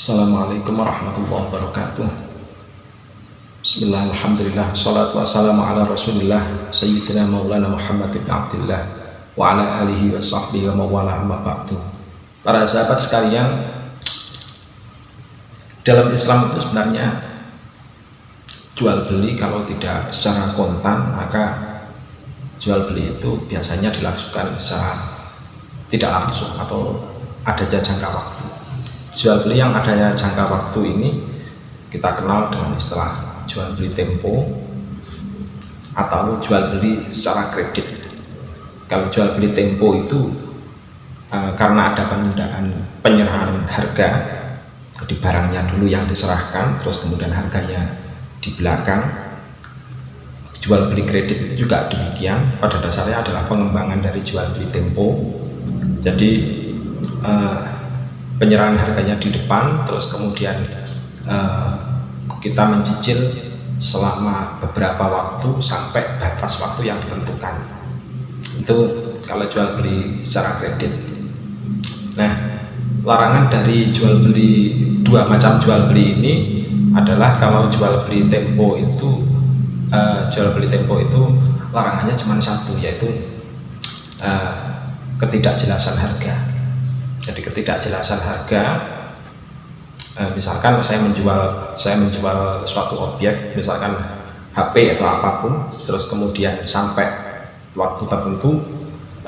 Assalamualaikum warahmatullahi wabarakatuh. Bismillah, alhamdulillah, salatu wassalamu ala rasulillah Sayyidina Maulana Muhammad ibn Abdillah wa ala alihi wa sahbihi wa mawala amma ba'du. Para sahabat sekalian, dalam Islam itu sebenarnya jual beli kalau tidak secara kontan, maka jual beli itu biasanya dilakukan secara tidak langsung atau ada jangka waktu. Jual beli yang adanya jangka waktu ini kita kenal dengan istilah jual beli tempo atau jual beli secara kredit. Kalau jual beli tempo itu karena ada penundaan penyerahan harga, jadi barangnya dulu yang diserahkan terus kemudian harganya di belakang. Jual beli kredit itu juga demikian, pada dasarnya adalah pengembangan dari jual beli tempo. Jadi penyerahan harganya di depan, terus kemudian kita mencicil selama beberapa waktu sampai batas waktu yang ditentukan. Itu kalau jual beli secara kredit. Nah, larangan dari jual beli, dua macam jual beli ini adalah kalau jual beli tempo itu larangannya cuma satu, yaitu ketidakjelasan harga. Jadi ketidakjelasan harga, misalkan saya menjual suatu objek, misalkan HP atau apapun, terus kemudian sampai waktu tertentu,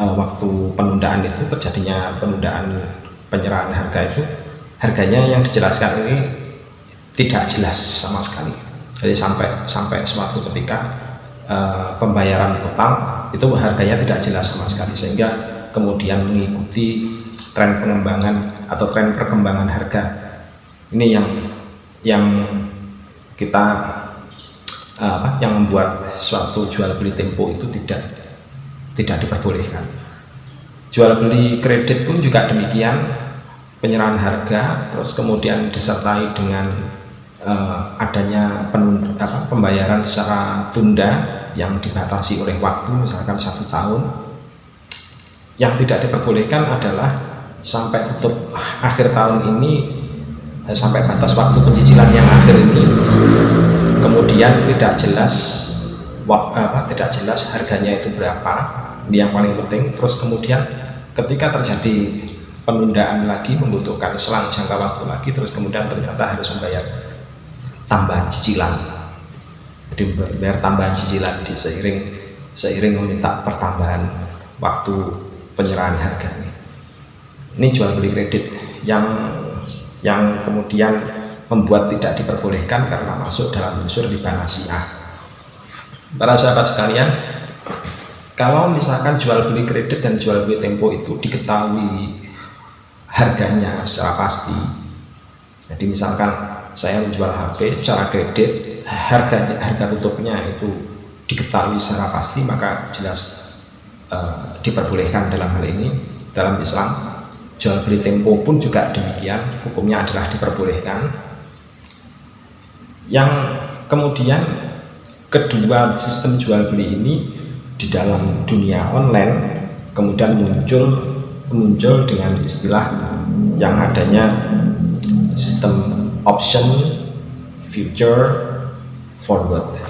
waktu penundaan itu terjadinya penundaan penyerahan harga itu, harganya yang dijelaskan ini tidak jelas sama sekali. Jadi sampai suatu ketika pembayaran total itu harganya tidak jelas sama sekali, sehingga kemudian mengikuti tren pengembangan atau tren perkembangan harga. Ini yang kita yang membuat suatu jual beli tempo itu tidak diperbolehkan. Jual beli kredit pun juga demikian, penyerahan harga terus kemudian disertai dengan adanya pembayaran secara tunda yang dibatasi oleh waktu, misalkan 1 tahun. Yang tidak diperbolehkan adalah sampai tutup akhir tahun ini, sampai batas waktu pencicilan yang akhir ini, kemudian tidak jelas harganya itu berapa. Ini yang paling penting. Terus kemudian ketika terjadi penundaan lagi, membutuhkan selang jangka waktu lagi, terus kemudian ternyata harus membayar tambahan cicilan. Jadi membayar tambahan cicilan seiring meminta pertambahan waktu penyerahan harga ini. Ini jual beli kredit yang kemudian membuat tidak diperbolehkan karena masuk dalam unsur riba nasi'ah. Para sahabat sekalian, kalau misalkan jual beli kredit dan jual beli tempo itu diketahui harganya secara pasti, jadi misalkan saya menjual HP secara kredit, harga tutupnya itu diketahui secara pasti, maka jelas diperbolehkan dalam hal ini. Dalam Islam, jual beli tempo pun juga demikian, hukumnya adalah diperbolehkan. Yang kemudian kedua, sistem jual beli ini di dalam dunia online kemudian muncul dengan istilah yang adanya sistem option, future, forward.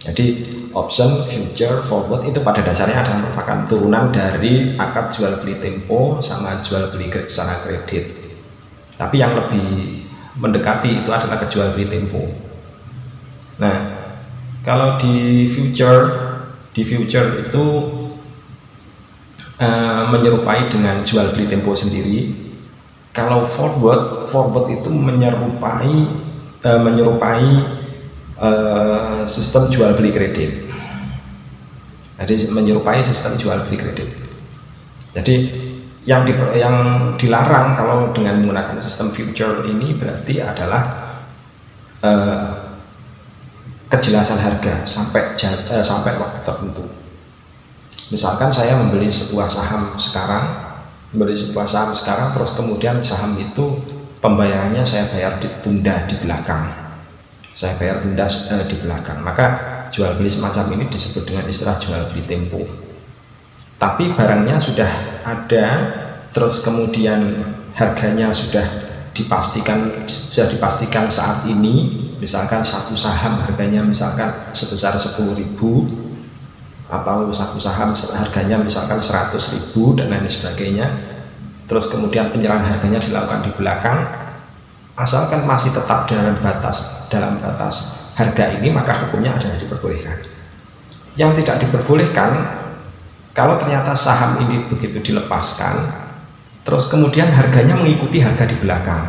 Jadi option, future, forward itu pada dasarnya adalah merupakan turunan dari akad jual beli tempo sama jual beli secara kredit. Tapi yang lebih mendekati itu adalah ke jual beli tempo. Nah, kalau di future itu menyerupai dengan jual beli tempo sendiri. Kalau forward itu menyerupai sistem jual beli kredit. Jadi menyerupai sistem jual beli kredit. Jadi yang dilarang kalau dengan menggunakan sistem future ini berarti adalah kejelasan harga sampai waktu tertentu. Misalkan saya membeli sebuah saham sekarang, terus kemudian saham itu pembayarannya saya bayar ditunda di belakang. Di belakang, maka jual beli semacam ini disebut dengan istilah jual beli tempo. Tapi barangnya sudah ada, terus kemudian harganya sudah dipastikan saat ini, misalkan satu saham harganya misalkan sebesar 10.000, atau satu saham harganya misalkan 100.000 dan lain sebagainya, terus kemudian penyerahan harganya dilakukan di belakang, asalkan masih tetap dalam batas harga ini, maka hukumnya adalah diperbolehkan. Yang tidak diperbolehkan, kalau ternyata saham ini begitu dilepaskan, terus kemudian harganya mengikuti harga di belakang,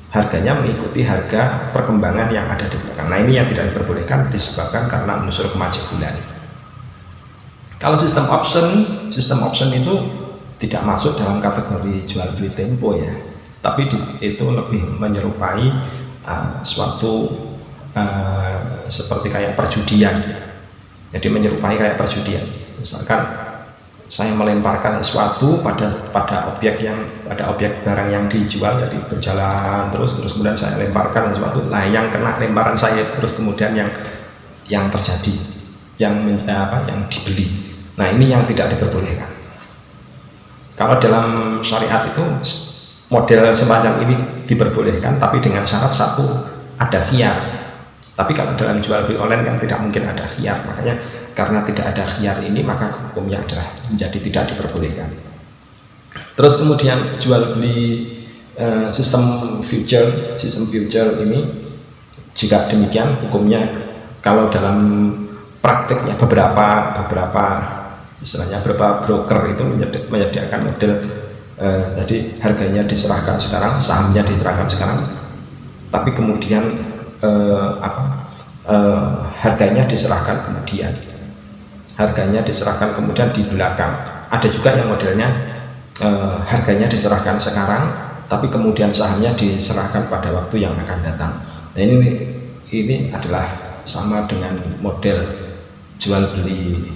harganya mengikuti harga perkembangan yang ada di belakang. Nah, ini yang tidak diperbolehkan disebabkan karena unsur kemajemulan. Kalau sistem option itu tidak masuk dalam kategori jual beli tempo ya, tapi itu lebih menyerupai suatu seperti kayak perjudian. Jadi menyerupai kayak perjudian. Misalkan saya melemparkan sesuatu pada objek barang yang dijual, jadi berjalan terus kemudian saya lemparkan sesuatu, nah yang kena lemparan saya terus kemudian yang terjadi yang dibeli. Nah, ini yang tidak diperbolehkan. Kalau dalam syariat itu model semacam ini diperbolehkan, tapi dengan syarat satu, ada khiyar. Tapi kalau dalam jual beli online kan tidak mungkin ada khiyar, makanya karena tidak ada khiyar ini, maka hukumnya adalah menjadi tidak diperbolehkan. Terus kemudian jual beli sistem future ini juga demikian hukumnya. Kalau dalam praktiknya beberapa broker itu menyediakan model jadi harganya diserahkan sekarang, sahamnya diserahkan sekarang, tapi kemudian harganya diserahkan kemudian di belakang. Ada juga yang modelnya harganya diserahkan sekarang, tapi kemudian sahamnya diserahkan pada waktu yang akan datang. Nah, ini adalah sama dengan model jual beli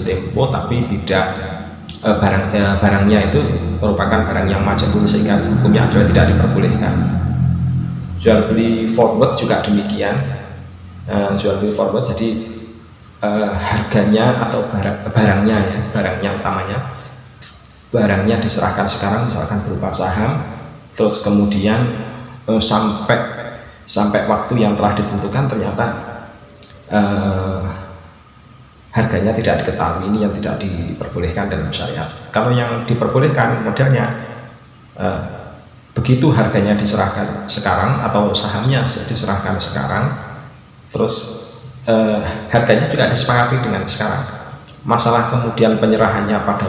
tempo, tapi tidak barangnya itu merupakan barang yang majhul, sehingga hukumnya adalah tidak diperbolehkan. Jual beli forward juga demikian. Jual beli forward, jadi harganya atau barangnya utamanya, barangnya diserahkan sekarang misalkan berupa saham, terus kemudian sampai waktu yang telah ditentukan ternyata harganya tidak diketahui. Ini yang tidak diperbolehkan dalam syariat. Kalau yang diperbolehkan modelnya begitu harganya diserahkan sekarang atau sahamnya diserahkan sekarang, terus harganya juga disepakati dengan sekarang. Masalah kemudian penyerahannya pada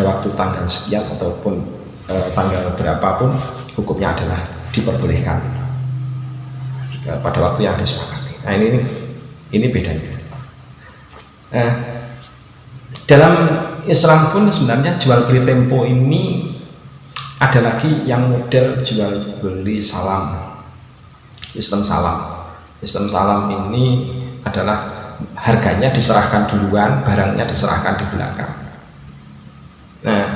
waktu tanggal sekian ataupun tanggal berapapun, hukumnya adalah diperbolehkan pada waktu yang disepakati. Nah, ini bedanya. Dalam Islam pun sebenarnya jual beli tempo ini ada lagi yang model jual beli salam, sistem salam ini adalah harganya diserahkan duluan, barangnya diserahkan di belakang. Nah,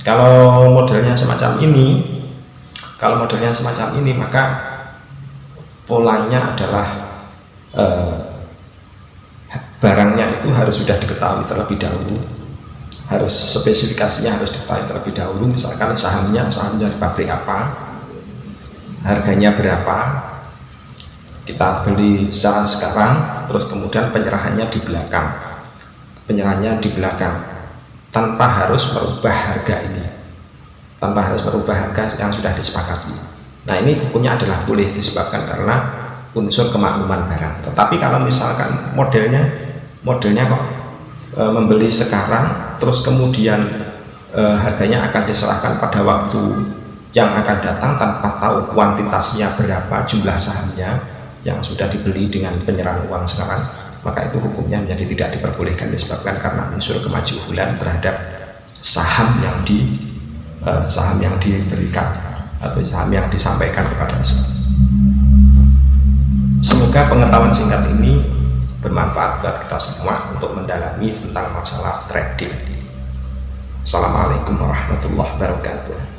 kalau modelnya semacam ini maka polanya adalah barangnya itu harus sudah diketahui terlebih dahulu, harus spesifikasinya harus diketahui terlebih dahulu. Misalkan sahamnya dari pabrik apa, harganya berapa, kita beli secara sekarang, terus kemudian penyerahannya di belakang, tanpa harus merubah harga yang sudah disepakati. Nah, ini hukumnya adalah boleh disebabkan karena unsur kemakluman barang. Tetapi kalau misalkan modelnya kok membeli sekarang, terus kemudian harganya akan diserahkan pada waktu yang akan datang tanpa tahu kuantitasnya berapa, jumlah sahamnya yang sudah dibeli dengan penyerahan uang sekarang, maka itu hukumnya menjadi tidak diperbolehkan disebabkan karena unsur kemajulan terhadap saham yang diberikan atau saham yang disampaikan kepada saya. Semoga pengetahuan singkat ini bermanfaat buat kita semua untuk mendalami tentang masalah trading. Assalamualaikum warahmatullahi wabarakatuh.